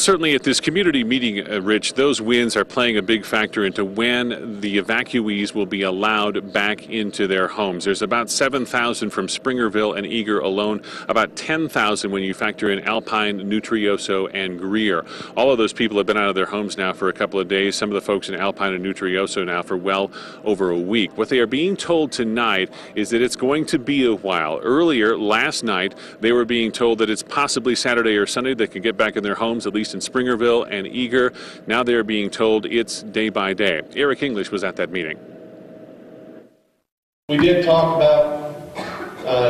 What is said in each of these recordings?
Certainly at this community meeting, Rich, those winds are playing a big factor into when the evacuees will be allowed back into their homes. There's about 7,000 from Springerville and Eager alone, about 10,000 when you factor in Alpine, Nutrioso, and Greer. All of those people have been out of their homes now for a couple of days. Some of the folks in Alpine and Nutrioso now for well over a week. What they are being told tonight is that it's going to be a while. Earlier, last night, they were being told that it's possibly Saturday or Sunday they can get back in their homes, at least in Springerville and Eager. Now they're being told it's day by day. Eric English was at that meeting. We did talk about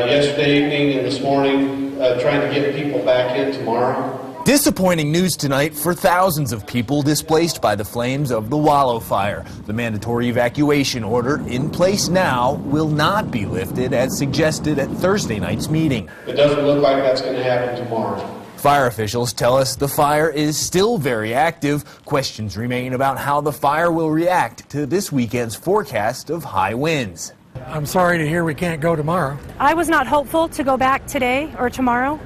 yesterday evening and this morning trying to get people back in tomorrow. Disappointing news tonight for thousands of people displaced by the flames of the Wallow fire. The mandatory evacuation order in place now will not be lifted as suggested at Thursday night's meeting. It doesn't look like that's going to happen tomorrow. Fire officials tell us the fire is still very active. Questions remain about how the fire will react to this weekend's forecast of high winds. I'm sorry to hear we can't go tomorrow. I was not hopeful to go back today or tomorrow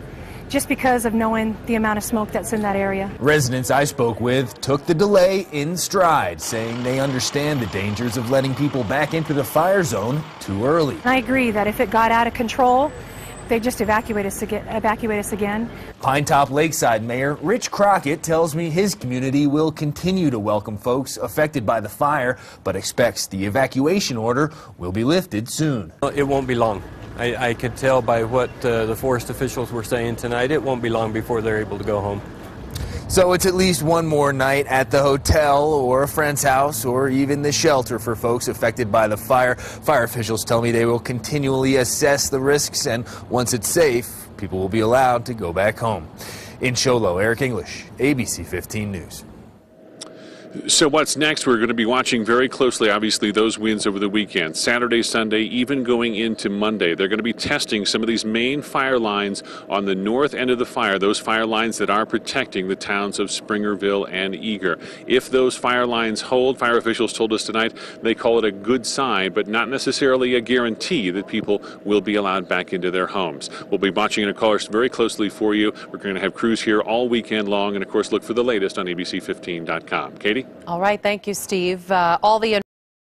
just because of knowing the amount of smoke that's in that area. Residents I spoke with took the delay in stride, saying they understand the dangers of letting people back into the fire zone too early. I agree that if it got out of control, they just evacuate us again. Pinetop Lakeside Mayor Rich Crockett tells me his community will continue to welcome folks affected by the fire, but expects the evacuation order will be lifted soon. It won't be long. I could tell by what the forest officials were saying tonight, it won't be long before they're able to go home. So it's at least one more night at the hotel or a friend's house or even the shelter for folks affected by the fire. Fire officials tell me they will continually assess the risks, and once it's safe, people will be allowed to go back home. In Show Low, Eric English, ABC 15 News. So what's next? We're going to be watching very closely, obviously, those winds over the weekend. Saturday, Sunday, even going into Monday. They're going to be testing some of these main fire lines on the north end of the fire, those fire lines that are protecting the towns of Springerville and Eager. If those fire lines hold, fire officials told us tonight, they call it a good sign, but not necessarily a guarantee that people will be allowed back into their homes. We'll be watching in a caller very closely for you. We're going to have crews here all weekend long, and of course, look for the latest on ABC15.com. Katie? All right, thank you, Steve. All the